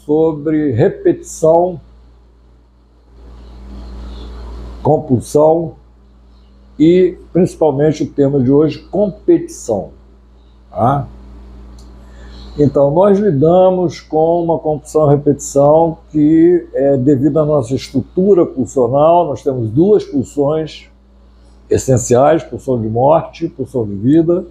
sobre repetição, compulsão e, principalmente, o tema de hoje, competição. Tá? Então, nós lidamos com uma compulsão e repetição que é devido à nossa estrutura pulsional. Nós temos duas pulsões essenciais, pulsão de morte, pulsão de vida.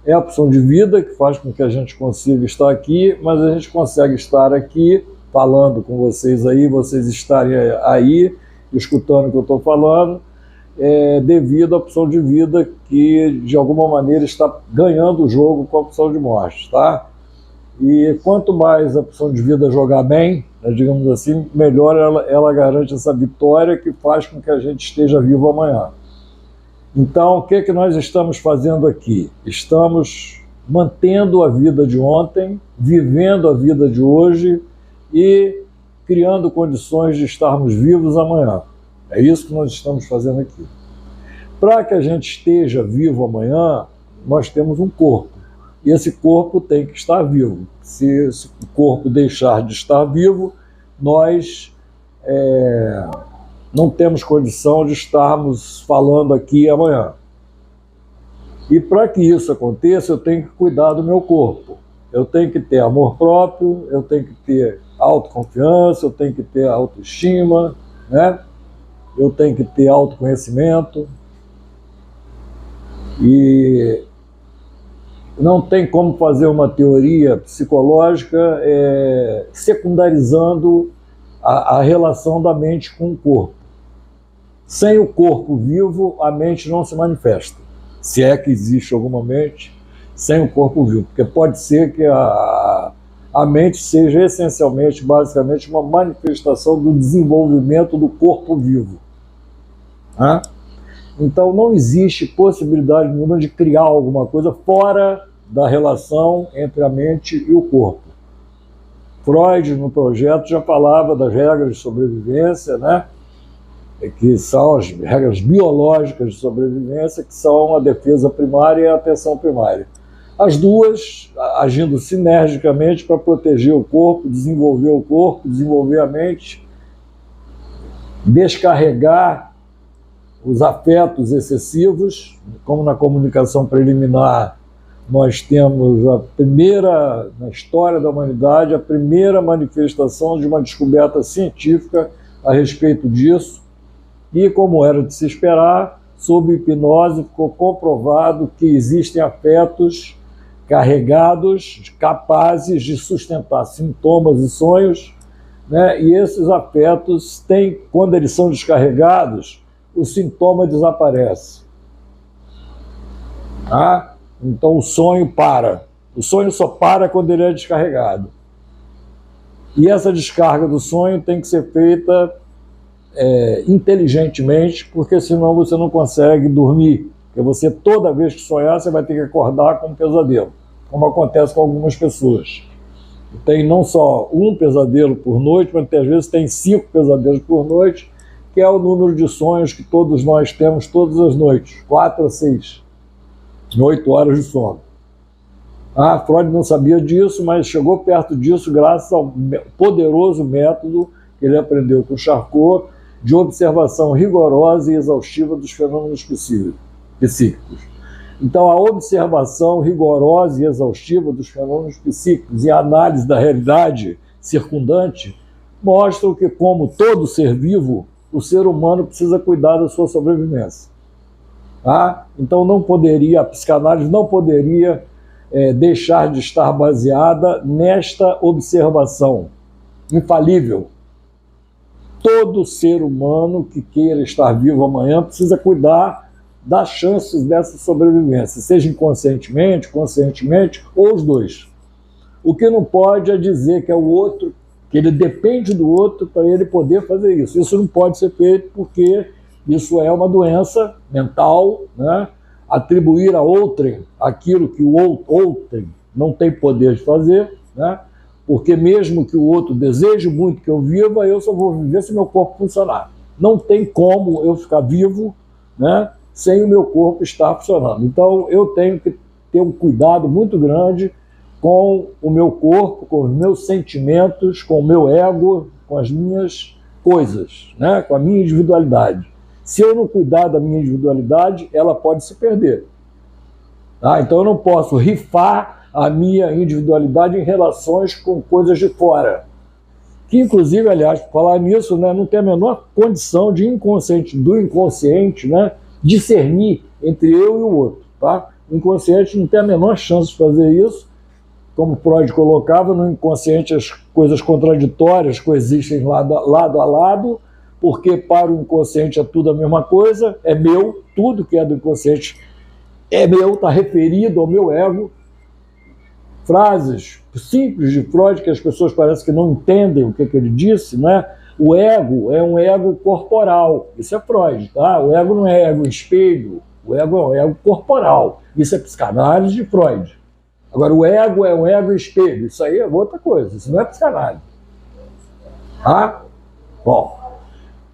É a pulsão de vida que faz com que a gente consiga estar aqui, mas a gente consegue estar aqui falando com vocês aí, vocês estarem aí, escutando o que eu estou falando, devido à pulsão de vida que, de alguma maneira, está ganhando o jogo com a pulsão de morte, tá? E quanto mais a pulsão de vida jogar bem, né, digamos assim, melhor ela garante essa vitória que faz com que a gente esteja vivo amanhã. Então, o que nós estamos fazendo aqui? Estamos mantendo a vida de ontem, vivendo a vida de hoje e criando condições de estarmos vivos amanhã. É isso que nós estamos fazendo aqui. Para que a gente esteja vivo amanhã, nós temos um corpo. E esse corpo tem que estar vivo. Se o corpo deixar de estar vivo, nós não temos condição de estarmos falando aqui amanhã. E para que isso aconteça, eu tenho que cuidar do meu corpo. Eu tenho que ter amor próprio, eu tenho que ter autoconfiança, eu tenho que ter autoestima, né? Eu tenho que ter autoconhecimento. E não tem como fazer uma teoria psicológica secundarizando a relação da mente com o corpo. Sem o corpo vivo, a mente não se manifesta. Se é que existe alguma mente sem o corpo vivo. Porque pode ser que a mente seja essencialmente, basicamente, uma manifestação do desenvolvimento do corpo vivo. Né? Então não existe possibilidade nenhuma de criar alguma coisa fora da relação entre a mente e o corpo. Freud, no projeto, já falava das regras de sobrevivência, né? Que são as regras biológicas de sobrevivência, que são a defesa primária e a atenção primária. As duas agindo sinergicamente para proteger o corpo, desenvolver a mente, descarregar os afetos excessivos, como na comunicação preliminar nós temos a primeira, na história da humanidade, a primeira manifestação de uma descoberta científica a respeito disso. E, como era de se esperar, sob hipnose ficou comprovado que existem afetos carregados, capazes de sustentar sintomas e sonhos, né? E esses afetos têm, quando eles são descarregados, o sintoma desaparece. Tá? Então o sonho para. O sonho só para quando ele é descarregado. E essa descarga do sonho tem que ser feita inteligentemente, porque senão você não consegue dormir. Porque você, toda vez que sonhar, você vai ter que acordar com um pesadelo, como acontece com algumas pessoas. Tem não só um pesadelo por noite, mas às vezes tem 5 pesadelos por noite, que é o número de sonhos que todos nós temos todas as noites, 4 a 6, em 8 horas de sono. Freud não sabia disso, mas chegou perto disso graças ao poderoso método que ele aprendeu com Charcot, de observação rigorosa e exaustiva dos fenômenos psíquicos. Então, a observação rigorosa e exaustiva dos fenômenos psíquicos e a análise da realidade circundante mostram que, como todo ser vivo, o ser humano precisa cuidar da sua sobrevivência. Então, a psicanálise não poderia deixar de estar baseada nesta observação infalível. Todo ser humano que queira estar vivo amanhã precisa cuidar das chances dessa sobrevivência, seja inconscientemente, conscientemente, ou os dois. O que não pode é dizer que é o outro, que ele depende do outro para ele poder fazer isso. Isso não pode ser feito porque isso é uma doença mental, né? Atribuir a outrem aquilo que o outrem não tem poder de fazer, né? Porque mesmo que o outro deseje muito que eu viva, eu só vou viver se meu corpo funcionar. Não tem como eu ficar vivo, né, sem o meu corpo estar funcionando. Então eu tenho que ter um cuidado muito grande com o meu corpo, com os meus sentimentos, com o meu ego, com as minhas coisas, né? Com a minha individualidade. Se eu não cuidar da minha individualidade, ela pode se perder. Tá? Então eu não posso rifar a minha individualidade em relações com coisas de fora. Que, inclusive, aliás, por falar nisso, né, não tem a menor condição do inconsciente, né, discernir entre eu e o outro. Tá? O inconsciente não tem a menor chance de fazer isso. Como Freud colocava, no inconsciente as coisas contraditórias coexistem lado a lado, porque para o inconsciente é tudo a mesma coisa, é meu, tudo que é do inconsciente é meu, está referido ao meu ego. Frases simples de Freud que as pessoas parecem que não entendem o que ele disse, né? O ego é um ego corporal, isso é Freud, tá? O ego não é ego espelho, o ego é um ego corporal, isso é psicanálise de Freud. Agora, o ego é um ego espelho, isso aí é outra coisa, isso não é psicanálise. Tá? Bom,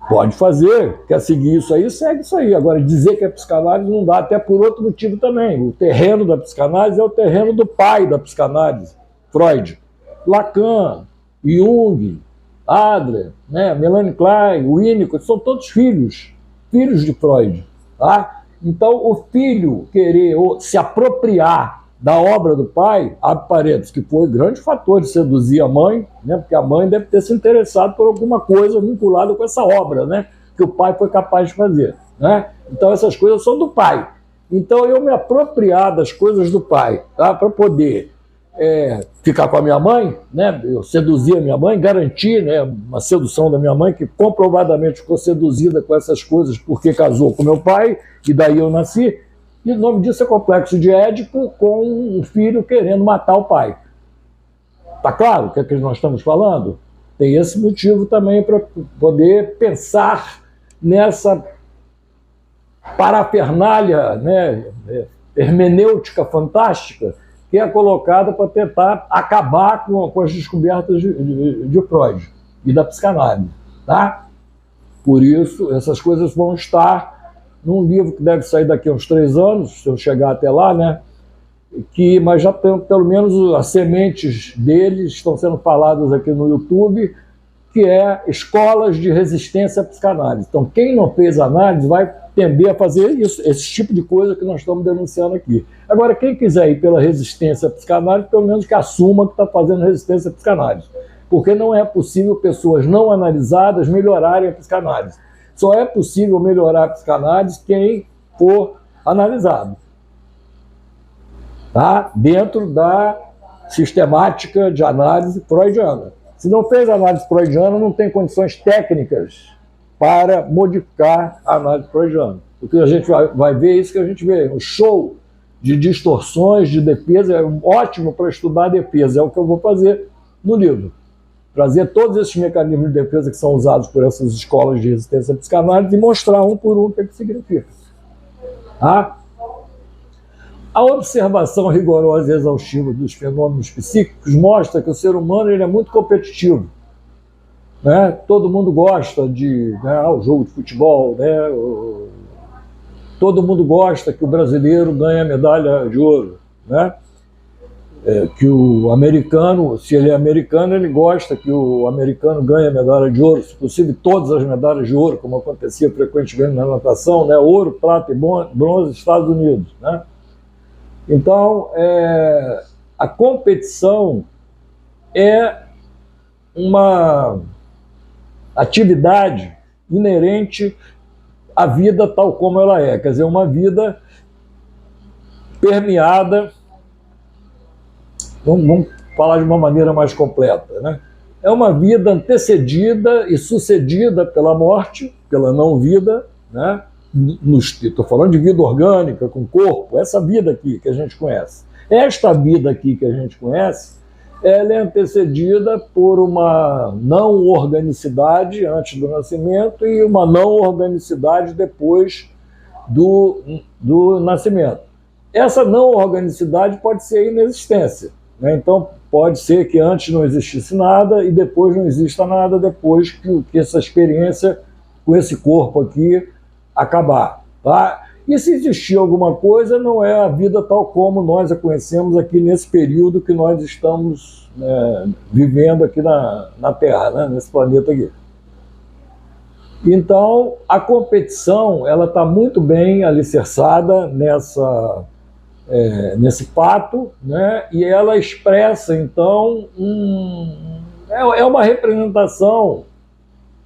pode fazer, quer seguir isso aí, segue isso aí. Agora, dizer que é psicanálise não dá, até por outro motivo também. O terreno da psicanálise é o terreno do pai da psicanálise, Freud. Lacan, Jung, Adler, né, Melanie Klein, Winnicott, são todos filhos de Freud. Tá? Então, o filho querer se apropriar da obra do pai, abre parênteses, que foi um grande fator de seduzir a mãe, né, porque a mãe deve ter se interessado por alguma coisa vinculada com essa obra, né, que o pai foi capaz de fazer. Né? Então essas coisas são do pai. Então eu me apropriar das coisas do pai, tá, para poder ficar com a minha mãe, né, eu seduzir a minha mãe, garantir, né, uma sedução da minha mãe, que comprovadamente ficou seduzida com essas coisas porque casou com meu pai, e daí eu nasci. E o nome disso é complexo de Édipo, com um filho querendo matar o pai. Está claro o que é que nós estamos falando? Tem esse motivo também para poder pensar nessa parafernália, né, hermenêutica fantástica que é colocada para tentar acabar com as descobertas de Freud e da psicanálise. Tá? Por isso, essas coisas vão estar num livro que deve sair daqui a uns 3 anos, se eu chegar até lá, né? Mas já tem, pelo menos as sementes deles estão sendo faladas aqui no YouTube, que é Escolas de Resistência à Psicanálise. Então, quem não fez análise vai tender a fazer isso, esse tipo de coisa que nós estamos denunciando aqui. Agora, quem quiser ir pela resistência à psicanálise, pelo menos que assuma que está fazendo resistência à psicanálise. Porque não é possível pessoas não analisadas melhorarem a psicanálise. Só é possível melhorar a psicanálise quem for analisado. Tá? Dentro da sistemática de análise freudiana. Se não fez análise freudiana, não tem condições técnicas para modificar a análise freudiana. O que a gente vai ver é isso que a gente vê, um show de distorções de defesa, é ótimo para estudar a defesa, é o que eu vou fazer no livro. Trazer todos esses mecanismos de defesa que são usados por essas escolas de resistência à psicanálise e mostrar um por um o que significa. Tá? A observação rigorosa e exaustiva dos fenômenos psíquicos mostra que o ser humano ele é muito competitivo. Né? Todo mundo gosta de o jogo de futebol, né? Todo mundo gosta que o brasileiro ganhe a medalha de ouro. Né? Que o americano, se ele é americano, ele gosta que o americano ganhe a medalha de ouro, se possível todas as medalhas de ouro, como acontecia frequentemente na natação, né? Ouro, prata e bronze, Estados Unidos. Né? Então, a competição é uma atividade inerente à vida tal como ela é, quer dizer, uma vida permeada. Vamos falar de uma maneira mais completa, né? É uma vida antecedida e sucedida pela morte, pela não-vida, né? Estou falando de vida orgânica, com corpo, essa vida aqui que a gente conhece. Esta vida aqui que a gente conhece, ela é antecedida por uma não-organicidade antes do nascimento e uma não-organicidade depois do nascimento. Essa não-organicidade pode ser a inexistência. Então, pode ser que antes não existisse nada e depois não exista nada depois que essa experiência com esse corpo aqui acabar. Tá? E se existir alguma coisa, não é a vida tal como nós a conhecemos aqui nesse período que nós estamos vivendo aqui na Terra, né, nesse planeta aqui. Então, a competição ela está muito bem alicerçada nesse fato, né, e ela expressa, então, é uma representação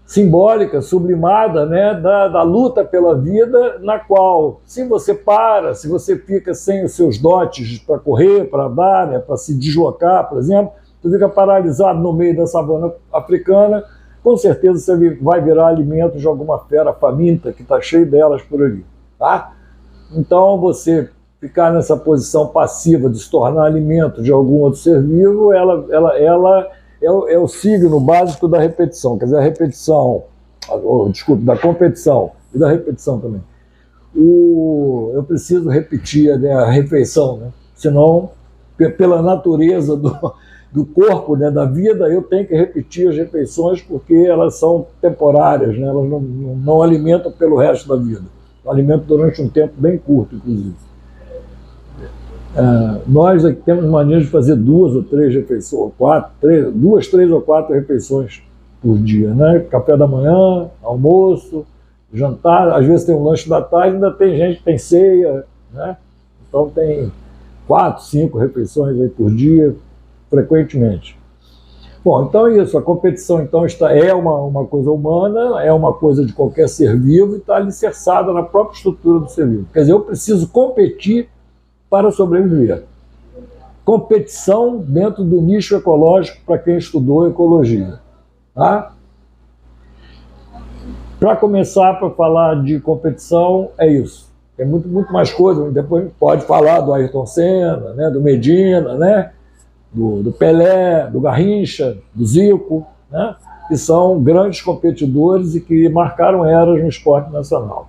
simbólica, sublimada, né, da luta pela vida, na qual, se você se você fica sem os seus dotes para correr, para andar, né, para se deslocar, por exemplo, você fica paralisado no meio da savana africana, com certeza você vai virar alimento de alguma fera faminta, que está cheio delas por ali. Tá? Então, você ficar nessa posição passiva de se tornar alimento de algum outro ser vivo, ela é o signo básico da repetição, quer dizer, a repetição, da competição e da repetição também. Eu preciso repetir, né, a refeição, né? Senão, pela natureza do corpo, né, da vida, eu tenho que repetir as refeições porque elas são temporárias, né? Elas não alimentam pelo resto da vida, alimentam durante um tempo bem curto, inclusive. Nós aqui temos mania de fazer 2 ou 3 refeições, 2, 3 ou 4 refeições por dia, né? Café da manhã, almoço, jantar, às vezes tem um lanche da tarde, ainda tem gente que tem ceia, né? Então tem 4, 5 refeições aí por dia, frequentemente. Bom, então é isso, a competição então é uma coisa humana, é uma coisa de qualquer ser vivo e está alicerçada na própria estrutura do ser vivo. Quer dizer, eu preciso competir para sobreviver. Competição dentro do nicho ecológico para quem estudou ecologia. Tá? Para começar, para falar de competição, é isso. Tem muito mais coisa, depois pode falar do Ayrton Senna, né, do Medina, né, do Pelé, do Garrincha, do Zico, né, que são grandes competidores e que marcaram eras no esporte nacional.